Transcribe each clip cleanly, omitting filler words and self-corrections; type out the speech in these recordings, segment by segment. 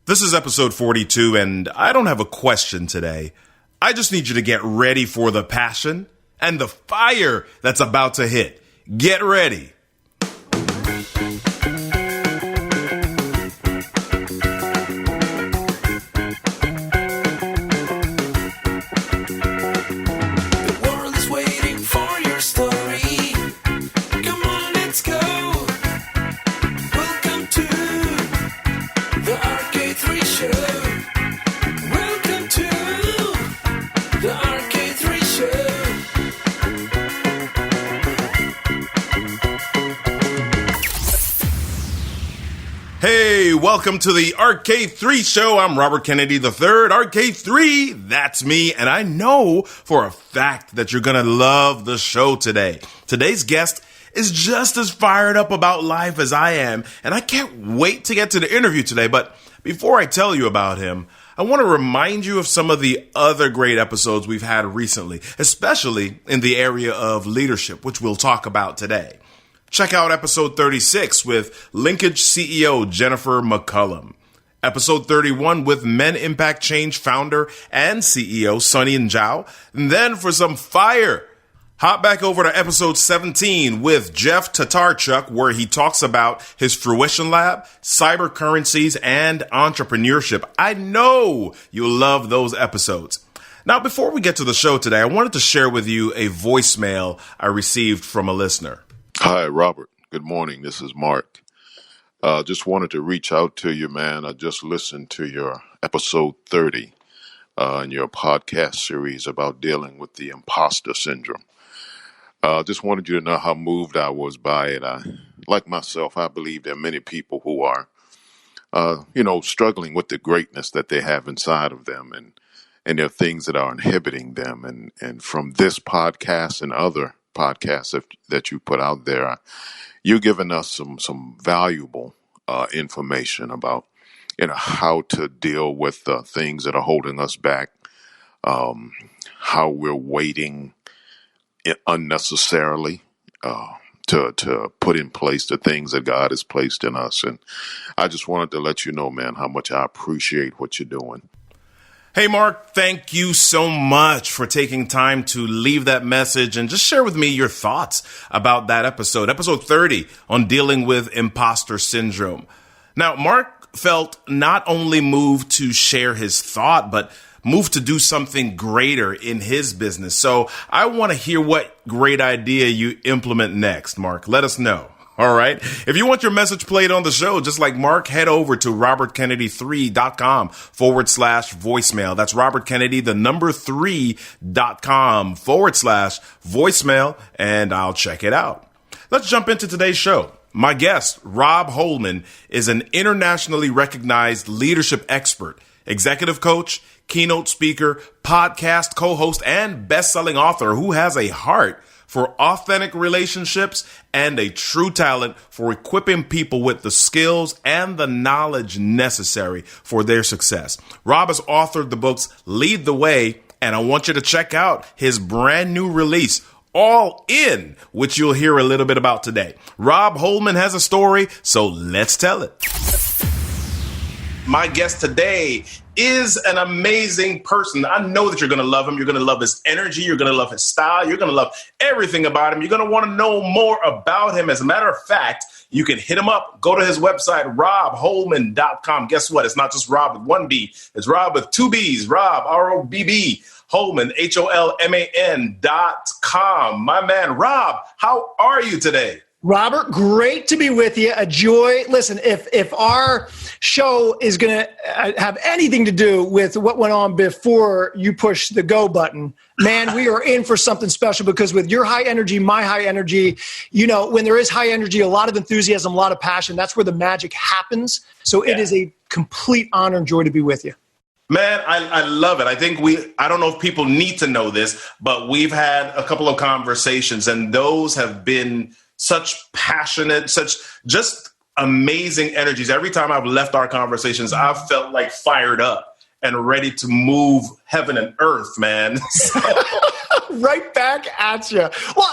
This is episode 42, and I don't have a question today. I just need you to get ready for the passion and the fire that's about to hit. Get ready. Hey, welcome to the Ep43 show. I'm Robert Kennedy III, Ep3, that's me, and I know for a fact that you're going to love the show today. Today's guest is just as fired up about life as I am, and I can't wait to get to the interview today. But before I tell you about him, I want to remind you of some of the other great episodes we've had recently, especially in the area of leadership, which we'll talk about today. Check out episode 36 with Linkage CEO Jennifer McCullum, episode 31 with Men Impact Change founder and CEO Sunny Zhao, and then for some fire, hop back over to episode 17 with Jeff Tatarchuk, where he talks about his Fruition Lab, cyber currencies, and entrepreneurship. I know you'll love those episodes. Now, before we get to the show today, I wanted to share with you a voicemail I received from a listener. Hi, Robert. Good morning. This is Mark. Just wanted to reach out to you, man. I just listened to your episode 30 in your podcast series about dealing with the imposter syndrome. Just wanted you to know how moved I was by it. Like myself, I believe there are many people who are, struggling with the greatness that they have inside of them, and there are things that are inhibiting them. And from this podcast and other podcasts that you put out there, you're giving us some valuable information about how to deal with things that are holding us back, how we're waiting unnecessarily to put in place the things that God has placed in us. And I just wanted to let you know, man, how much I appreciate what you're doing. Hey, Mark, thank you so much for taking time to leave that message and just share with me your thoughts about that episode 30 on dealing with imposter syndrome. Now, Mark felt not only moved to share his thought, but moved to do something greater in his business. So I want to hear what great idea you implement next, Mark. Let us know. All right. If you want your message played on the show, just like Mark, head over to robertkennedy3.com/voicemail. That's robertkennedy3.com/voicemail, and I'll check it out. Let's jump into today's show. My guest, Robb Holman, is an internationally recognized leadership expert, executive coach, keynote speaker, podcast co-host, and best-selling author who has a heart for authentic relationships and a true talent for equipping people with the skills and the knowledge necessary for their success. Robb has authored the books Lead the Way, and I want you to check out his brand new release, All In, which you'll hear a little bit about today. Robb Holman has a story, so let's tell it. My guest today is an amazing person. I know that you're going to love him. You're going to love his energy. You're going to love his style. You're going to love everything about him. You're going to want to know more about him. As a matter of fact, you can hit him up. Go to his website, robbholman.com. Guess what? It's not just Robb with one B. It's Robb with two Bs. Robb, R-O-B-B, Holman, Holman.com. My man, Robb, how are you today? Robert, great to be with you. A joy. Listen, if our show is going to have anything to do with what went on before you push the go button, man, we are in for something special, because with your high energy, my high energy, when there is high energy, a lot of enthusiasm, a lot of passion, that's where the magic happens. So It is a complete honor and joy to be with you. Man, I love it. I think I don't know if people need to know this, but we've had a couple of conversations, and those have been such passionate, such just amazing energies. Every time I've left our conversations, I've felt like fired up and ready to move heaven and earth, man. Right back at you. Well,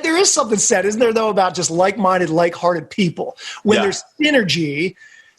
there is something said, isn't there, though, about just like-minded, like-hearted people. When there's synergy,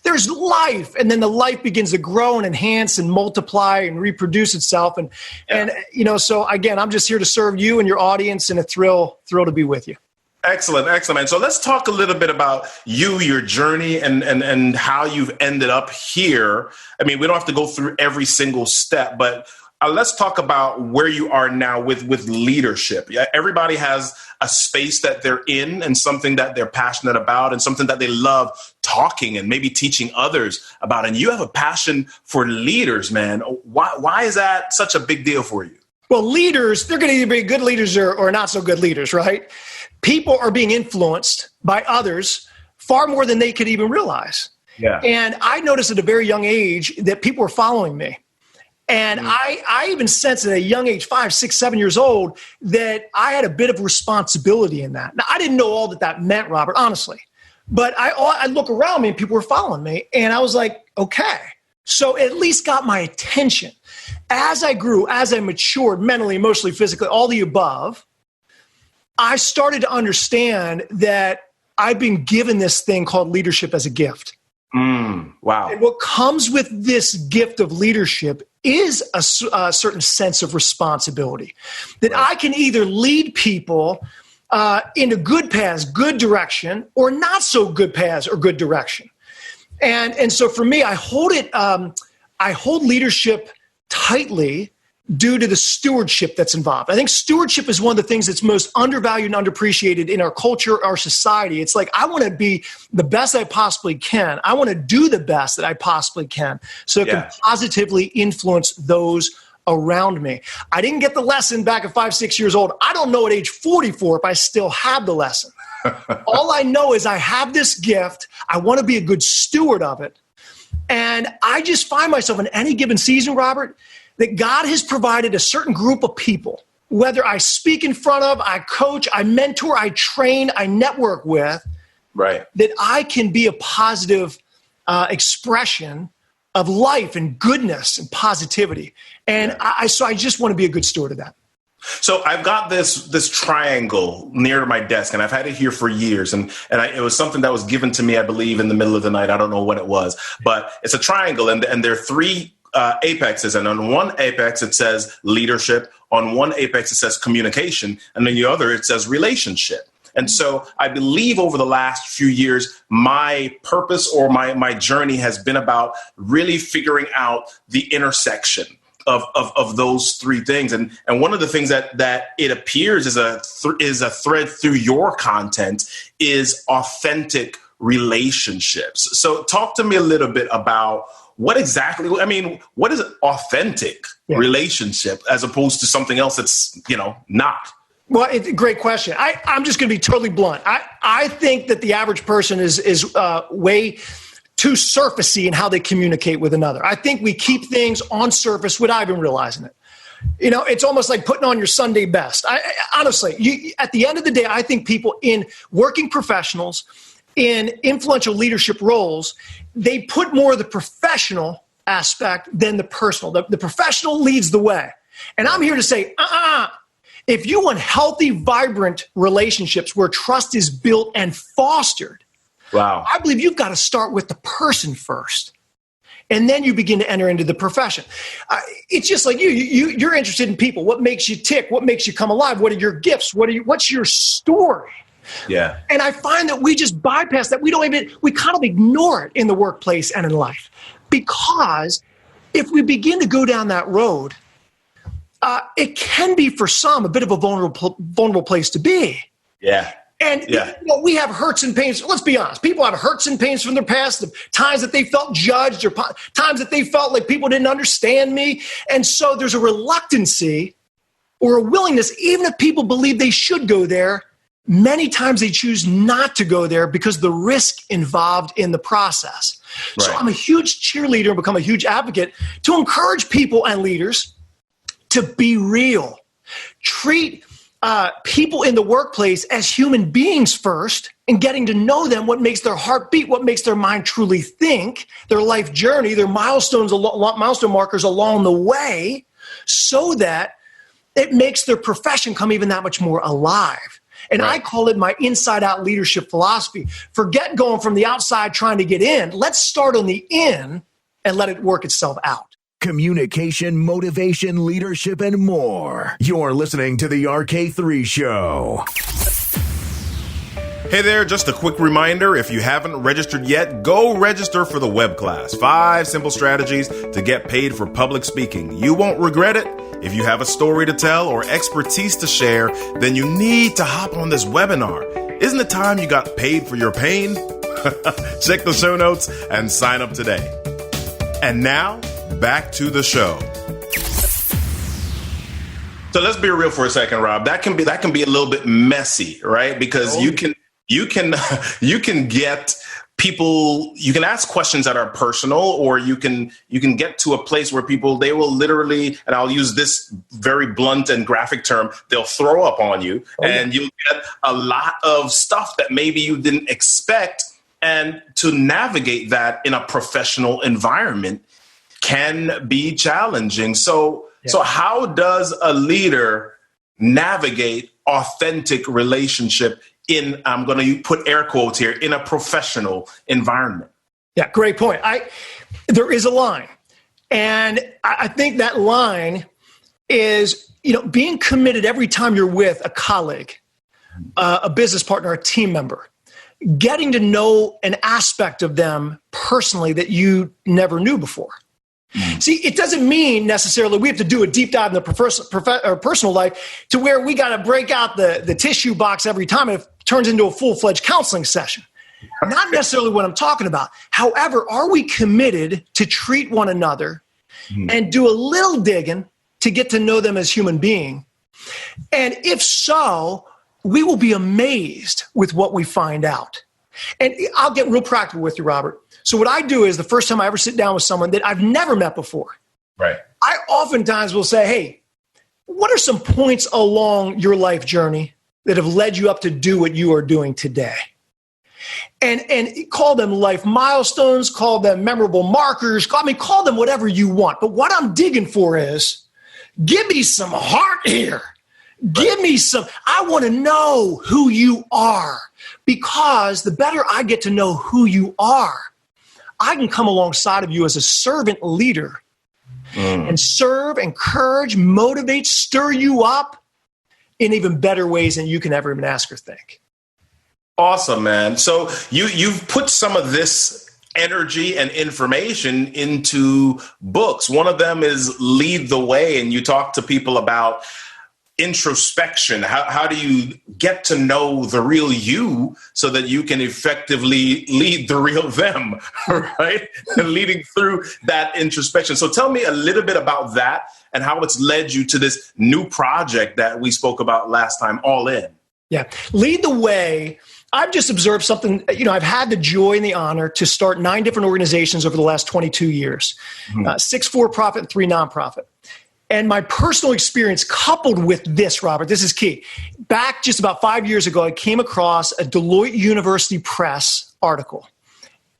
there's life. And then the life begins to grow and enhance and multiply and reproduce itself. And so again, I'm just here to serve you and your audience, and a thrill to be with you. Excellent. Man. So let's talk a little bit about you, your journey, and how you've ended up here. I mean, we don't have to go through every single step, but let's talk about where you are now with leadership. Everybody has a space that they're in and something that they're passionate about and something that they love talking and maybe teaching others about. And you have a passion for leaders, man. Why is that such a big deal for you? Well, leaders, they're going to either be good leaders or not so good leaders, right? People are being influenced by others far more than they could even realize. Yeah. And I noticed at a very young age that people were following me. And I even sensed at a young age, 5, 6, 7 years old, that I had a bit of responsibility in that. Now, I didn't know all that meant, Robert, honestly. But I look around me and people were following me. And I was like, okay. So it at least got my attention. As I grew, as I matured mentally, emotionally, physically, all the above, I started to understand that I've been given this thing called leadership as a gift. Wow. And what comes with this gift of leadership is a certain sense of responsibility that I can either lead people into good paths, good direction, or not so good paths or good direction. And so for me, I hold leadership tightly due to the stewardship that's involved. I think stewardship is one of the things that's most undervalued and underappreciated in our culture, our society. It's like, I want to be the best I possibly can. I want to do the best that I possibly can so it can positively influence those around me. I didn't get the lesson back at 5, 6 years old. I don't know at age 44 if I still have the lesson. All I know is I have this gift. I want to be a good steward of it. And I just find myself in any given season, Robert, that God has provided a certain group of people, whether I speak in front of, I coach, I mentor, I train, I network with, right, that I can be a positive expression of life and goodness and positivity. And I just want to be a good steward of that. So I've got this triangle near my desk, and I've had it here for years. And it was something that was given to me, I believe, in the middle of the night. I don't know what it was, but it's a triangle, and there are 3 apexes. And on one apex, it says leadership. On one apex, it says communication. And then the other, it says relationship. And so I believe over the last few years, my purpose or my journey has been about really figuring out the intersection of those 3 things. And one of the things that it appears is a thread through your content is authentic relationships. So talk to me a little bit about what is an authentic relationship as opposed to something else that's, not? Well, it's a great question. I'm just going to be totally blunt. I think that the average person is way too surfacey in how they communicate with another. I think we keep things on surface without even realizing it. It's almost like putting on your Sunday best. Honestly, at the end of the day, I think people in working professionals, in influential leadership roles, they put more of the professional aspect than the personal. The professional leads the way. And I'm here to say, if you want healthy, vibrant relationships where trust is built and fostered, wow, I believe you've got to start with the person first. And then you begin to enter into the profession. It's just like you're interested in people. What makes you tick? What makes you come alive? What are your gifts? What's your story? Yeah. And I find that we just bypass that. We kind of ignore it in the workplace and in life. Because if we begin to go down that road, it can be for some a bit of a vulnerable place to be. Yeah. And we have hurts and pains. Let's be honest. People have hurts and pains from their past, the times that they felt judged or times that they felt like people didn't understand me. And so there's a reluctancy or a willingness, even if people believe they should go there, many times they choose not to go there because of the risk involved in the process. Right. So I'm a huge cheerleader and become a huge advocate to encourage people and leaders to be real. Treat people in the workplace as human beings first, and getting to know them, what makes their heart beat, what makes their mind truly think, their life journey, their milestone markers along the way, so that it makes their profession come even that much more alive. And I call it my inside out leadership philosophy. Forget going from the outside trying to get in. Let's start on the in and let it work itself out. Communication, motivation, leadership, and more. You're listening to the RK3 Show. Hey there, just a quick reminder, if you haven't registered yet, go register for the web class. 5 simple strategies to get paid for public speaking. You won't regret it. If you have a story to tell or expertise to share, then you need to hop on this webinar. Isn't it time you got paid for your pain? Check the show notes and sign up today. And now, back to the show. So let's be real for a second, Rob. That can be a little bit messy, right? Because you can get people, you can ask questions that are personal, or you can get to a place where they will literally, and I'll use this very blunt and graphic term, they'll throw up on you, and you'll get a lot of stuff that maybe you didn't expect. And to navigate that in a professional environment can be challenging. So how does a leader navigate authentic relationship in, I'm going to put air quotes here, in a professional environment? Yeah, great point. There is a line. And I think that line is, being committed every time you're with a colleague, a business partner, a team member, getting to know an aspect of them personally that you never knew before. See, it doesn't mean necessarily we have to do a deep dive in the personal life to where we got to break out the tissue box every time and it turns into a full-fledged counseling session. Not necessarily what I'm talking about. However, are we committed to treat one another and do a little digging to get to know them as human being? And if so, we will be amazed with what we find out. And I'll get real practical with you, Robert. So what I do is the first time I ever sit down with someone that I've never met before, I oftentimes will say, hey, what are some points along your life journey that have led you up to do what you are doing today? And call them life milestones, call them memorable markers, call them whatever you want. But what I'm digging for is, give me some heart here. Give me some, I want to know who you are, because the better I get to know who you are, I can come alongside of you as a servant leader and serve, encourage, motivate, stir you up in even better ways than you can ever even ask or think. Awesome, man. So you've put some of this energy and information into books. One of them is Lead the Way, and you talk to people about introspection. How do you get to know the real you so that you can effectively lead the real them, right? And leading through that introspection. So tell me a little bit about that and how it's led you to this new project that we spoke about last time, All In. Yeah. Lead the Way. I've just observed something. I've had the joy and the honor to start 9 different organizations over the last 22 years, 6 for-profit and 3 nonprofit. And my personal experience coupled with this, Robert, this is key. Back just about 5 years ago, I came across a Deloitte University Press article,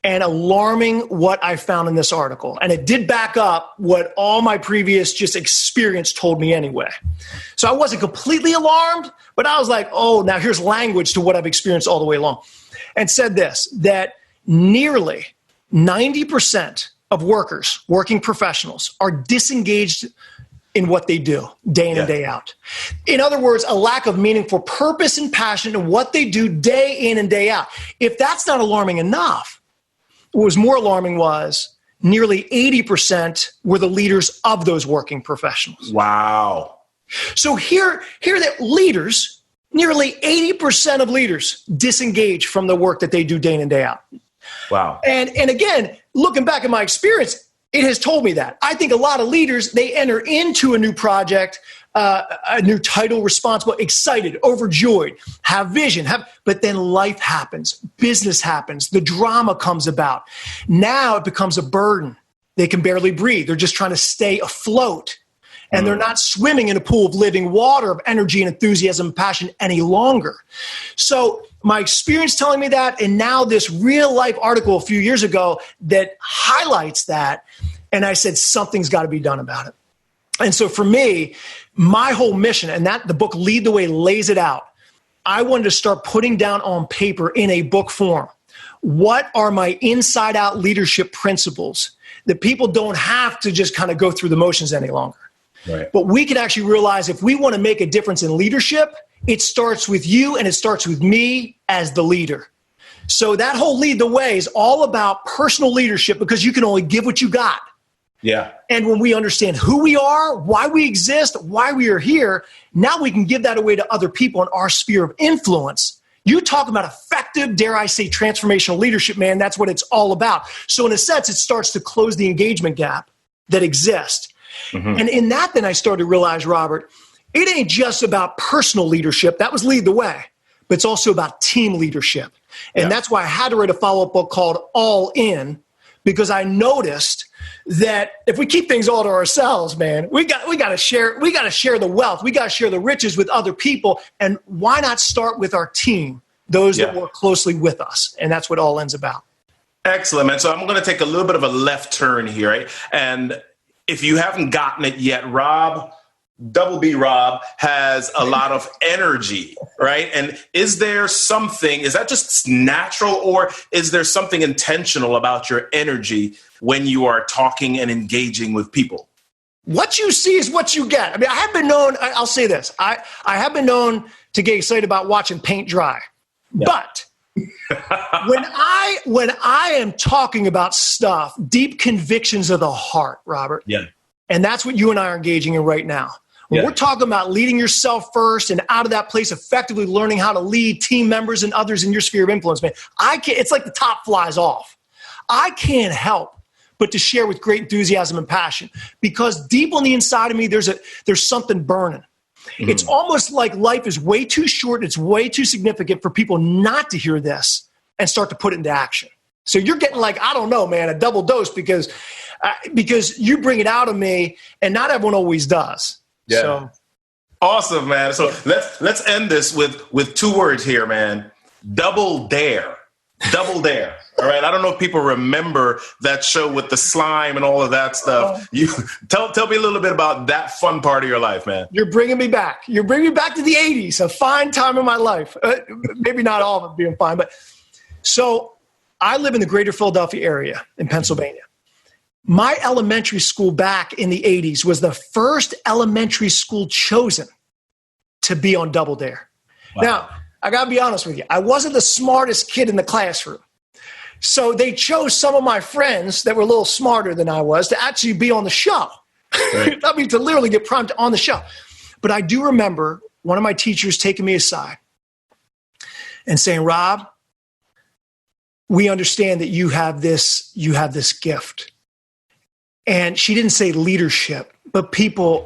and alarming what I found in this article. And it did back up what all my previous just experience told me anyway. So I wasn't completely alarmed, but I was like, oh, now here's language to what I've experienced all the way along. And said this, that nearly 90% of workers, working professionals, are disengaged in what they do day in and day out. In other words, a lack of meaningful purpose and passion in what they do day in and day out. If that's not alarming enough, what was more alarming was nearly 80% were the leaders of those working professionals. Wow. So here that leaders, nearly 80% of leaders disengage from the work that they do day in and day out. Wow. And again, looking back at my experience, it has told me that. I think a lot of leaders, they enter into a new project, a new title, responsible, excited, overjoyed, have vision, but then life happens, business happens, the drama comes about. Now it becomes a burden. They can barely breathe. They're just trying to stay afloat. And they're not swimming in a pool of living water of energy and enthusiasm and passion any longer. So my experience telling me that, and now this real life article a few years ago that highlights that, and I said, something's got to be done about it. And so for me, my whole mission, and that the book Lead the Way lays it out, I wanted to start putting down on paper in a book form, what are my inside out leadership principles that people don't have to just kind of go through the motions any longer. Right. But we can actually realize if we want to make a difference in leadership, it starts with you and it starts with me as the leader. So that whole lead the way is all about personal leadership because you can only give what you got. Yeah. And when we understand who we are, why we exist, why we are here, now we can give that away to other people in our sphere of influence. You talk about effective, dare I say, transformational leadership, man. That's what it's all about. So in a sense, it starts to close the engagement gap that exists. Mm-hmm. And in that, then I started to realize, Robert, it ain't just about personal leadership. That was lead the way. But it's also about team leadership. And that's why I had to write a follow-up book called All In, because I noticed that if we keep things all to ourselves, man, we got to share the wealth. We got to share the riches with other people. And why not start with our team, those that work closely with us? And that's what All In's about. Excellent, man. So I'm going to take a little bit of a left turn here, right? And if you haven't gotten it yet, Robb, Double B Robb, has a lot of energy, right? And is that just natural, or is there something intentional about your energy when you are talking and engaging with people? What you see is what you get. I mean, I have been known, I'll say this, I have been known to get excited about watching paint dry. Yeah. But when I am talking about stuff, deep convictions of the heart, Robert, and that's what you and I are engaging in right now. When we're talking about leading yourself first and out of that place, effectively learning how to lead team members and others in your sphere of influence, man, it's like the top flies off. I can't help but to share with great enthusiasm and passion, because deep on the inside of me, there's something burning. Mm-hmm. It's almost like life is way too short. It's way too significant for people not to hear this and start to put it into action. So you're getting I don't know, man, a double dose because you bring it out of me, and not everyone always does. Yeah. So. Awesome, man. So let's end this with two words here, man. Double dare. Double dare. All right. I don't know if people remember that show with the slime and all of that stuff. You tell me a little bit about that fun part of your life, man. You're bringing me back. You're bringing me back to the 80s, a fine time in my life. Maybe not all of it being fine, but so I live in the greater Philadelphia area in Pennsylvania. My elementary school back in the 80s was the first elementary school chosen to be on Double Dare. Wow. Now, I got to be honest with you. I wasn't the smartest kid in the classroom. So they chose some of my friends that were a little smarter than I was to actually be on the show. Right. I mean, to literally get primed on the show. But I do remember one of my teachers taking me aside and saying, Robb, we understand that you have this gift. And she didn't say leadership, but people,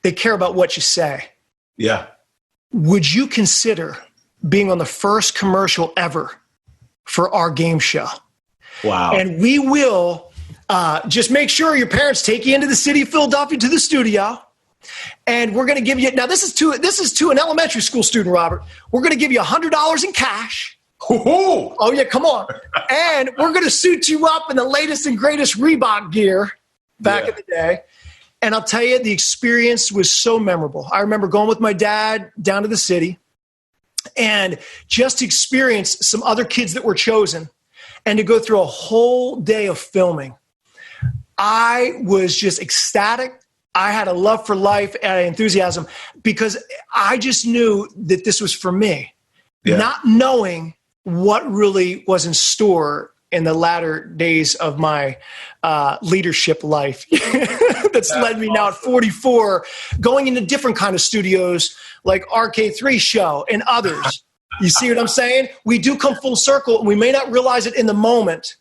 they care about what you say. Yeah. Would you consider being on the first commercial ever for our game show? Wow. And we will just make sure your parents take you into the city of Philadelphia to the studio. And we're going to give you, now this is to an elementary school student, Robert. We're going to give you $100 in cash. Ooh. Oh, yeah, come on. And we're going to suit you up in the latest and greatest Reebok gear back in the day. And I'll tell you, the experience was so memorable. I remember going with my dad down to the city and just to experience some other kids that were chosen and to go through a whole day of filming. I was just ecstatic. I had a love for life and enthusiasm because I just knew that this was for me, not knowing what really was in store in the latter days of my leadership life that's led me now at 44, going into different kind of studios like RK3 show and others. You see what I'm saying? We do come full circle, and we may not realize it in the moment,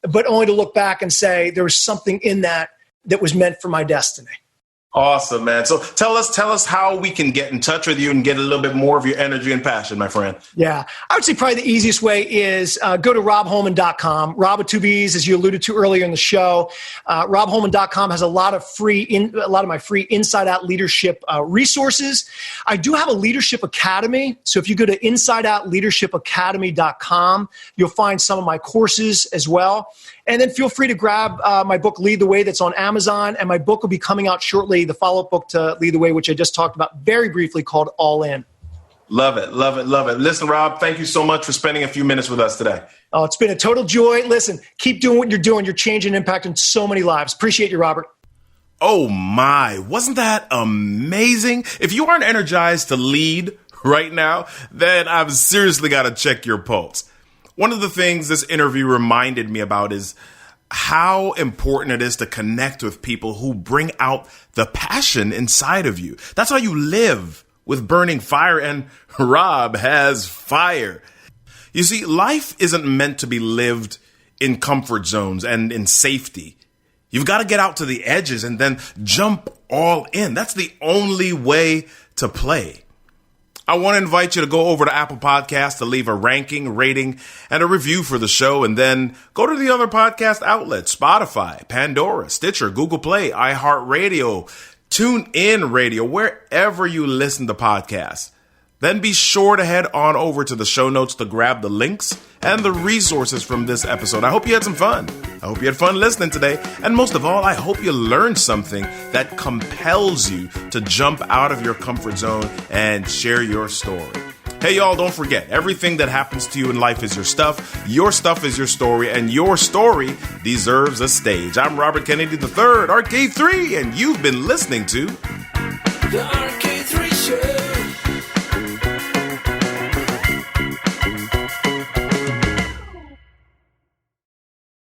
but only to look back and say there was something in that was meant for my destiny. Awesome, man. So tell us how we can get in touch with you and get a little bit more of your energy and passion, my friend. Yeah. I would say probably the easiest way is go to robbholman.com. Robb with two B's, as you alluded to earlier in the show. Robbholman.com has a lot of my free inside out leadership resources. I do have a leadership academy. So if you go to insideoutleadershipacademy.com, you'll find some of my courses as well. And then feel free to grab my book, Lead the Way, that's on Amazon. And my book will be coming out shortly, the follow-up book to Lead the Way, which I just talked about very briefly, called All In. Love it, love it, love it. Listen, Rob, thank you so much for spending a few minutes with us today. Oh, it's been a total joy. Listen, keep doing what you're doing. You're changing and impacting so many lives. Appreciate you, Robert. Oh my, wasn't that amazing? If you aren't energized to lead right now, then I've seriously got to check your pulse. One of the things this interview reminded me about is how important it is to connect with people who bring out the passion inside of you. That's how you live, with burning fire, and Rob has fire. You see, life isn't meant to be lived in comfort zones and in safety. You've got to get out to the edges and then jump all in. That's the only way to play. I want to invite you to go over to Apple Podcasts to leave a ranking, rating, and a review for the show, and then go to the other podcast outlets: Spotify, Pandora, Stitcher, Google Play, iHeartRadio, TuneIn Radio, wherever you listen to podcasts. Then be sure to head on over to the show notes to grab the links and the resources from this episode. I hope you had some fun. I hope you had fun listening today. And most of all, I hope you learned something that compels you to jump out of your comfort zone and share your story. Hey, y'all, don't forget, everything that happens to you in life is your stuff is your story, and your story deserves a stage. I'm Robert Kennedy III, Arcade 3, and you've been listening to The Arcade 3 Show.